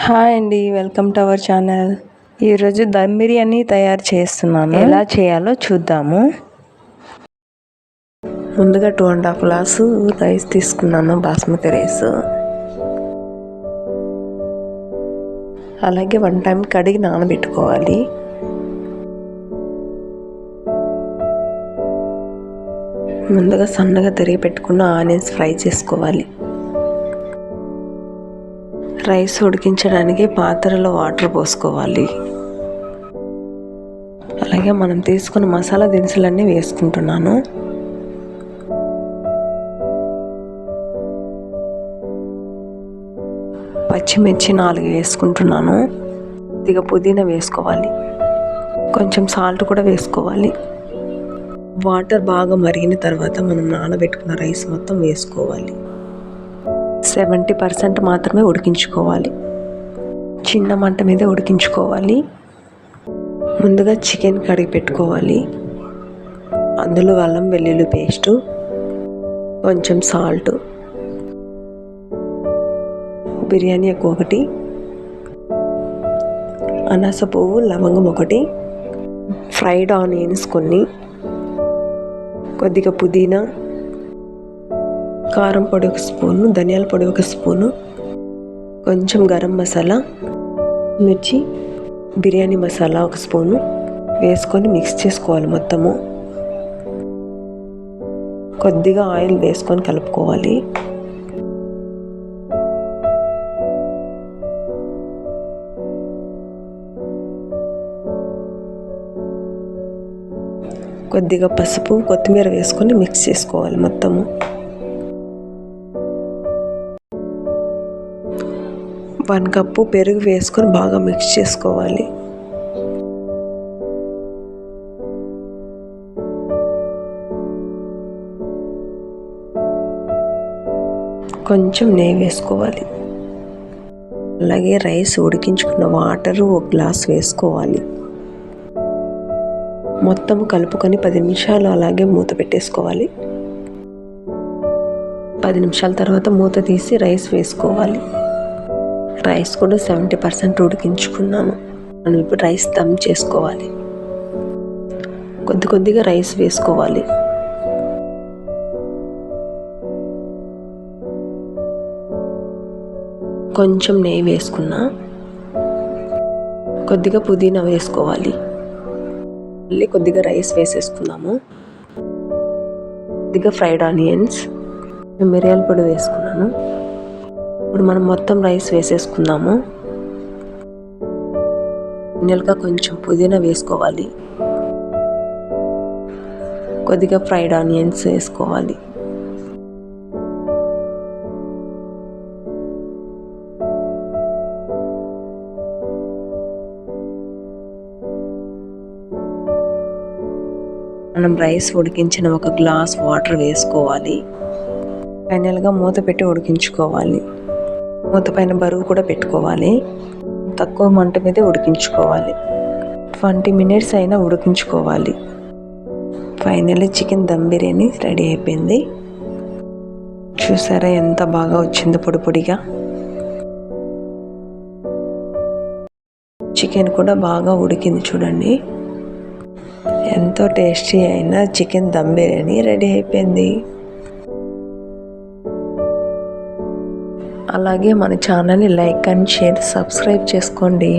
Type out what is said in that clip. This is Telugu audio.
హాయ్ అండి, వెల్కమ్ టు అవర్ ఛానల్. ఈరోజు దమ్ బిర్యానీ తయారు చేస్తున్నాను. ఎలా చేయాలో చూద్దాము. ముందుగా 2.5 గ్లాసు రైస్ తీసుకున్నాను, బాస్మతి రైస్. అలాగే 1 టైం కడిగి నానబెట్టుకోవాలి. ముందుగా సన్నగా తరిగి పెట్టుకున్న ఆనియన్స్ ఫ్రై చేసుకోవాలి. రైస్ ఉడికించడానికి పాత్రలో వాటర్ పోసుకోవాలి. అలాగే మనం తీసుకున్న మసాలా దినుసులన్నీ వేసుకుంటున్నాను. పచ్చిమిర్చి 4 వేసుకుంటున్నాను. కొద్దిగా పుదీనా వేసుకోవాలి. కొంచెం సాల్ట్ కూడా వేసుకోవాలి. వాటర్ బాగా మరిగిన తర్వాత మనం నానబెట్టుకున్న రైస్ మొత్తం వేసుకోవాలి. 70% మాత్రమే ఉడికించుకోవాలి. చిన్న మంట మీద ఉడికించుకోవాలి. ముందుగా చికెన్ కడిగి పెట్టుకోవాలి. అందులో అల్లం వెల్లుల్లి పేస్టు, కొంచెం సాల్ట్, బిర్యానీ ఆకు 1, అనాస పువ్వు, లవంగం 1, ఫ్రైడ్ ఆనియన్స్ కొన్ని, కొద్దిగా పుదీనా, కారం పొడి 1 స్పూను, ధనియాల పొడి 1 స్పూను, కొంచెం గరం మసాలా, మిర్చి, బిర్యానీ మసాలా 1 స్పూను వేసుకొని మిక్స్ చేసుకోవాలి మొత్తము. కొద్దిగా ఆయిల్ వేసుకొని కలుపుకోవాలి. కొద్దిగా పసుపు, కొత్తిమీర వేసుకొని మిక్స్ చేసుకోవాలి మొత్తము. 1 కప్పు పెరుగు వేసుకొని బాగా మిక్స్ చేసుకోవాలి. కొంచెం నెయ్యి వేసుకోవాలి. అలాగే రైస్ ఉడికించుకున్న వాటరు 1 గ్లాస్ వేసుకోవాలి. మొత్తం కలుపుకొని 10 నిమిషాలు అలాగే మూత పెట్టేసుకోవాలి. 10 నిమిషాల తర్వాత మూత తీసి రైస్ వేసుకోవాలి. రైస్ కూడా 70% ఉడికించుకున్నాను. మనం ఇప్పుడు రైస్ దమ్ చేసుకోవాలి. కొద్దిగా రైస్ వేసుకోవాలి. కొంచెం నెయ్యి వేసుకున్నా. కొద్దిగా పుదీనా వేసుకోవాలి. మళ్ళీ కొద్దిగా రైస్ వేసేసుకున్నాము. కొద్దిగా ఫ్రైడ్ ఆనియన్స్, మిరియాల పొడి వేసుకున్నాను. ఇప్పుడు మనం మొత్తం రైస్ వేసేసుకుందాము. ఫైనల్గా కొంచెం పుదీనా వేసుకోవాలి. కొద్దిగా ఫ్రైడ్ ఆనియన్స్ వేసుకోవాలి. మనం రైస్ ఉడికించిన 1 గ్లాస్ వాటర్ వేసుకోవాలి. ఫైనల్గా మూత పెట్టి ఉడికించుకోవాలి. మూత పైన బరువు కూడా పెట్టుకోవాలి. తక్కువ మంట మీద ఉడికించుకోవాలి. 20 మినిట్స్ అయినా ఉడికించుకోవాలి. Finally chicken dum biryani ready అయిపోయింది. చూసారా ఎంత బాగా వచ్చిందో పొడి పొడిగా. చికెన్ కూడా బాగా ఉడికింది చూడండి. ఎంతో టేస్టీ అయిన చికెన్ దమ్ బిర్యానీ రెడీ అయిపోయింది. అలాగే మన ఛానల్ని లైక్ అండ్ షేర్, సబ్స్క్రైబ్ చేసుకోండి.